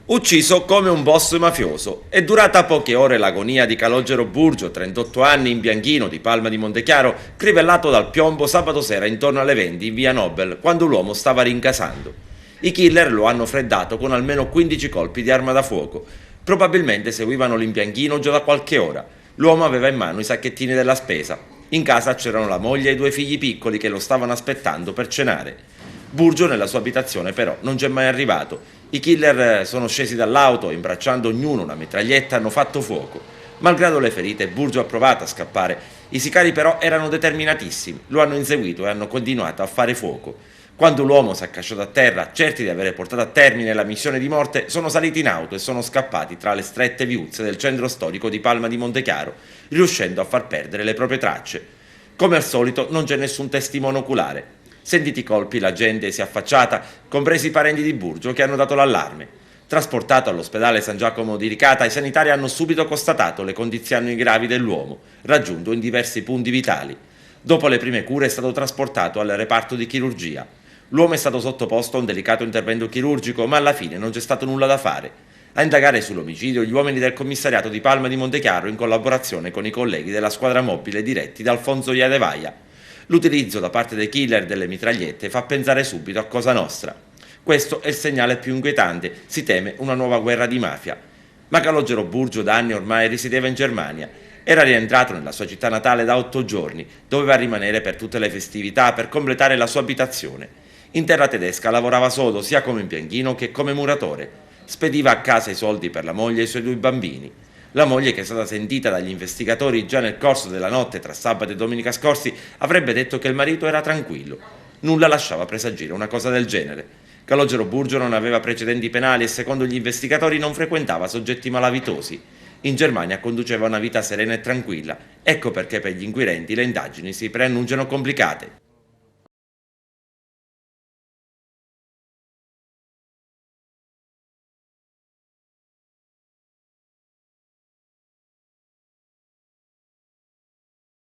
Ucciso come un boss mafioso. È durata poche ore l'agonia di Calogero Burgio, 38 anni, in bianchino di Palma di Montechiaro, crivellato dal piombo sabato sera intorno alle 20 in via Nobel, quando l'uomo stava rincasando. I killer lo hanno freddato con almeno 15 colpi di arma da fuoco. Probabilmente seguivano l'imbianchino già da qualche ora. L'uomo aveva in mano i sacchettini della spesa. In casa c'erano la moglie e i due figli piccoli che lo stavano aspettando per cenare. Burgio nella sua abitazione però non c'è mai arrivato. I killer sono scesi dall'auto e imbracciando ognuno una mitraglietta hanno fatto fuoco. Malgrado le ferite, Burgio ha provato a scappare. I sicari però erano determinatissimi, lo hanno inseguito e hanno continuato a fare fuoco. Quando l'uomo si è accasciato a terra, certi di aver portato a termine la missione di morte, sono saliti in auto e sono scappati tra le strette viuzze del centro storico di Palma di Montechiaro, riuscendo a far perdere le proprie tracce. Come al solito non c'è nessun testimone oculare. Sentiti i colpi, la gente si è affacciata, compresi i parenti di Burgio che hanno dato l'allarme. Trasportato all'ospedale San Giacomo di Ricata, i sanitari hanno subito constatato le condizioni gravi dell'uomo, raggiunto in diversi punti vitali. Dopo le prime cure è stato trasportato al reparto di chirurgia. L'uomo è stato sottoposto a un delicato intervento chirurgico, ma alla fine non c'è stato nulla da fare. A indagare sull'omicidio gli uomini del commissariato di Palma di Montechiaro in collaborazione con i colleghi della squadra mobile diretti da Alfonso Iadevaia. L'utilizzo da parte dei killer delle mitragliette fa pensare subito a Cosa Nostra. Questo è il segnale più inquietante, si teme una nuova guerra di mafia. Ma Calogero Burgio da anni ormai risiedeva in Germania. Era rientrato nella sua città natale da 8 giorni, doveva rimanere per tutte le festività per completare la sua abitazione. In terra tedesca lavorava sodo sia come imbianchino che come muratore. Spediva a casa i soldi per la moglie e i suoi 2 bambini. La moglie, che è stata sentita dagli investigatori già nel corso della notte tra sabato e domenica scorsi, avrebbe detto che il marito era tranquillo. Nulla lasciava presagire una cosa del genere. Calogero Burgio non aveva precedenti penali e secondo gli investigatori non frequentava soggetti malavitosi. In Germania conduceva una vita serena e tranquilla. Ecco perché per gli inquirenti le indagini si preannunciano complicate.